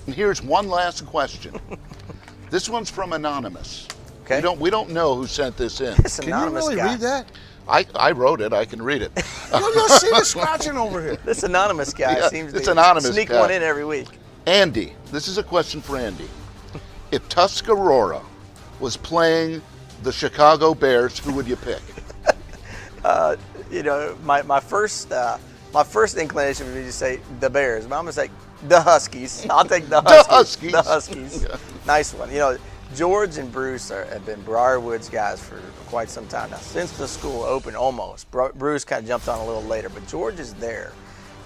And here's one last question. This one's from Anonymous. Okay. We don't know who sent this in. This Can you anonymous really guy. read that? I wrote it. I can read it. You'll see the scratching over here. This anonymous guy Yeah, seems it's to anonymous sneak guy. one in every week. Andy, this is a question for Andy. If Tuscarora was playing the Chicago Bears, who would you pick? You know, my first inclination would be to say the Bears, but I'm gonna say the Huskies. I'll take the Huskies. The Huskies. The Huskies. Yeah. Nice one. You know, George and Bruce have been Briar Woods guys for quite some time now. Since the school opened, almost. Bruce kind of jumped on a little later, but George is there.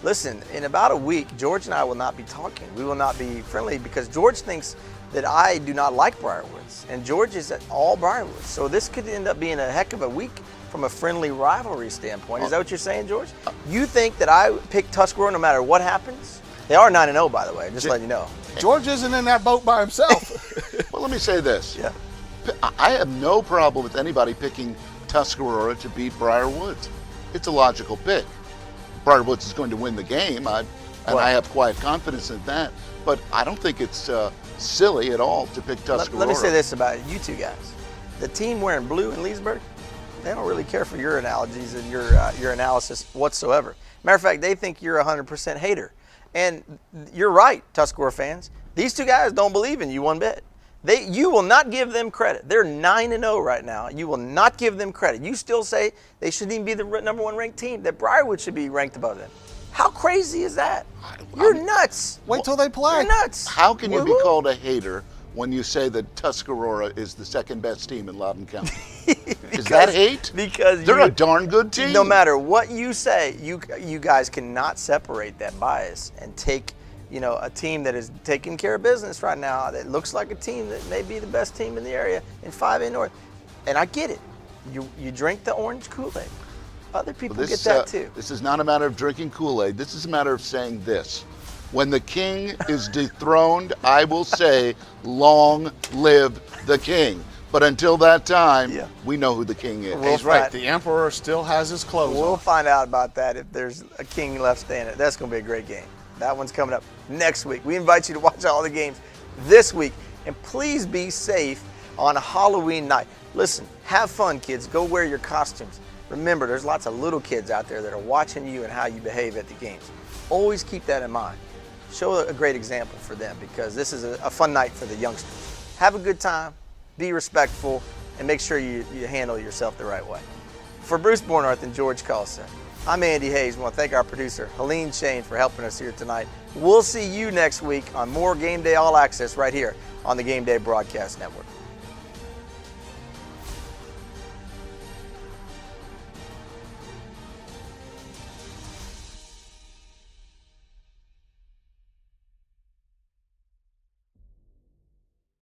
Listen, in about a week, George and I will not be talking. We will not be friendly because George thinks that I do not like Briar Woods, and George is at all Briar Woods. So this could end up being a heck of a week from a friendly rivalry standpoint. Is that what you're saying, George? You think that I pick Tuscarora no matter what happens? They are 9-0, by the way, just letting you know. George isn't in that boat by himself. Well, let me say this. Yeah. I have no problem with anybody picking Tuscarora to beat Briar Woods. It's a logical pick. Briar Woods is going to win the game, I have quiet confidence in that. But I don't think it's silly at all to pick Tuscarora. Let me say this about you two guys. The team wearing blue in Leesburg, they don't really care for your analogies and your analysis whatsoever. Matter of fact, they think you're 100% hater. And you're right, Tuscarora fans. These two guys don't believe in you one bit. You will not give them credit. They're 9-0 right now. You will not give them credit. You still say they shouldn't even be the #1 ranked team, that Briarwood should be ranked above them. How crazy is that? You're nuts. Wait till they play. You're nuts. How can you be Woo-hoo. called a hater when you say that Tuscarora is the second best team in Loudoun County? Is that hate? Because they're a darn good team. No matter what you say, you guys cannot separate that bias and take, a team that is taking care of business right now that looks like a team that may be the best team in the area in 5A North. And I get it. You drink the orange Kool-Aid. Other people get that too. This is not a matter of drinking Kool-Aid. This is a matter of saying this. When the king is dethroned, I will say, long live the king. But until that time, we know who the king is. He's right. The emperor still has his clothes We'll on. find out about that if there's a king left standing. That's going to be a great game. That one's coming up next week. We invite you to watch all the games this week. And please be safe on Halloween night. Listen, have fun, kids. Go wear your costumes. Remember, there's lots of little kids out there that are watching you and how you behave at the games. Always keep that in mind. Show a great example for them because this is a fun night for the youngsters. Have a good time, be respectful, and make sure you handle yourself the right way. For Bruce Bornarth and George Khalsa, I'm Andy Hayes. I want to thank our producer, Helene Shane, for helping us here tonight. We'll see you next week on more Game Day All Access right here on the Game Day Broadcast Network.